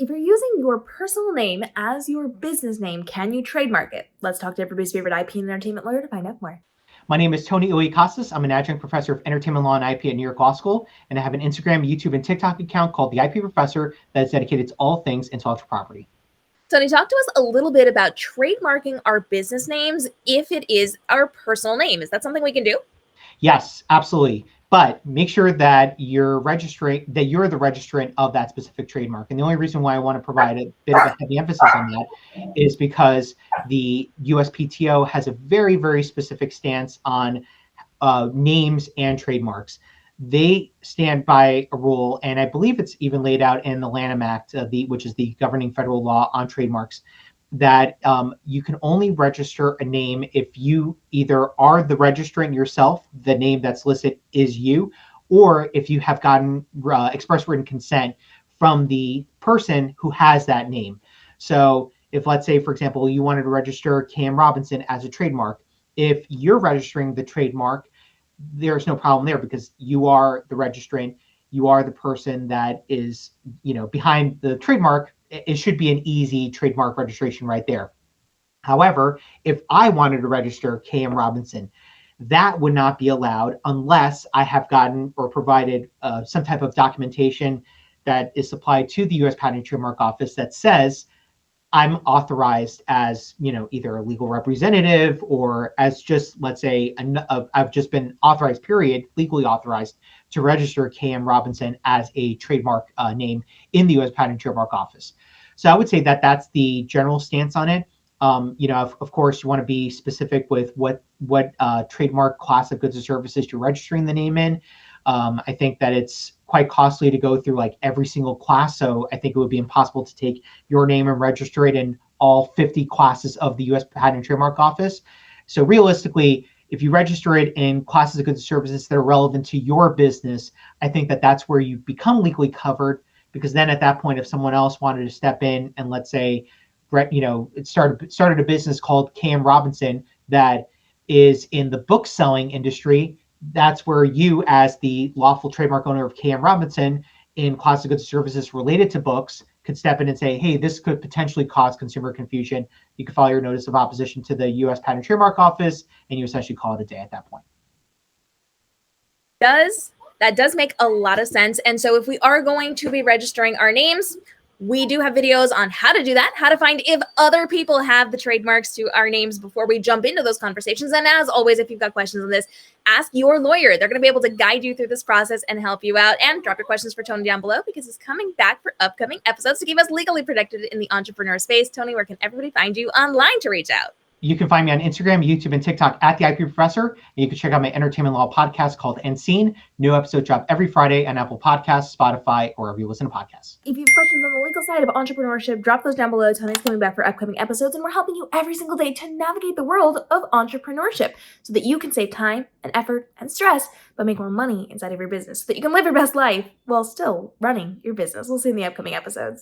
if you're using your personal name as your business name, can you trademark it? Let's talk to everybody's favorite IP and entertainment lawyer to find out more. My name is Tony Iliakostas. I'm an adjunct professor of entertainment law and IP at New York Law School, and I have an Instagram, YouTube, and TikTok account called The IP Professor that is dedicated to all things intellectual property. Tony, talk to us a little bit about trademarking our business names if it is our personal name. Is that something we can do? Yes, absolutely. But make sure that you're the registrant of that specific trademark. And the only reason why I want to provide a bit of a heavy emphasis on that is because the USPTO has a very, very specific stance on names and trademarks. They stand by a rule, and I believe it's even laid out in the Lanham Act, which is the governing federal law on trademarks, that you can only register a name if you either are the registrant yourself, the name that's listed is you, or if you have gotten express written consent from the person who has that name. So if, let's say, for example, you wanted to register Cam Robinson as a trademark, if you're registering the trademark, there's no problem there because you are the registrant, you are the person that is, behind the trademark. It should be an easy trademark registration right there. However, if I wanted to register KM Robinson, that would not be allowed unless I have gotten or provided some type of documentation that is supplied to the U.S. Patent and Trademark Office that says I'm authorized as, either a legal representative or as just, let's say, I've just been authorized, period, legally authorized to register KM Robinson as a trademark name in the U.S. Patent and Trademark Office. So I would say that that's the general stance on it. Of course, you want to be specific with what trademark class of goods or services you're registering the name in. I think that it's quite costly to go through like every single class. So I think it would be impossible to take your name and register it in all 50 classes of the U.S. Patent and Trademark Office. So realistically, if you register it in classes of goods and services that are relevant to your business, I think that that's where you become legally covered, because then at that point, if someone else wanted to step in and, let's say, it started a business called KM Robinson that is in the book selling industry, that's where you, as the lawful trademark owner of KM Robinson in class of goods and services related to books, could step in and say, hey, this could potentially cause consumer confusion. You could file your notice of opposition to the U.S. Patent and Trademark Office, and you essentially call it a day at that point. That does make a lot of sense. And so if we are going to be registering our names, we do have videos on how to do that, how to find if other people have the trademarks to our names before we jump into those conversations. And as always, if you've got questions on this, ask your lawyer. They're going to be able to guide you through this process and help you out. And drop your questions for Tony down below because he's coming back for upcoming episodes to keep us legally protected in the entrepreneur space. Tony, where can everybody find you online to reach out? You can find me on Instagram, YouTube, and TikTok at the IP Professor. And you can check out my entertainment law podcast called Unseen. New episodes drop every Friday on Apple Podcasts, Spotify, or wherever you listen to podcasts. If you have questions on the legal side of entrepreneurship, drop those down below. Tony's coming back for upcoming episodes, and we're helping you every single day to navigate the world of entrepreneurship so that you can save time and effort and stress, but make more money inside of your business so that you can live your best life while still running your business. We'll see you in the upcoming episodes.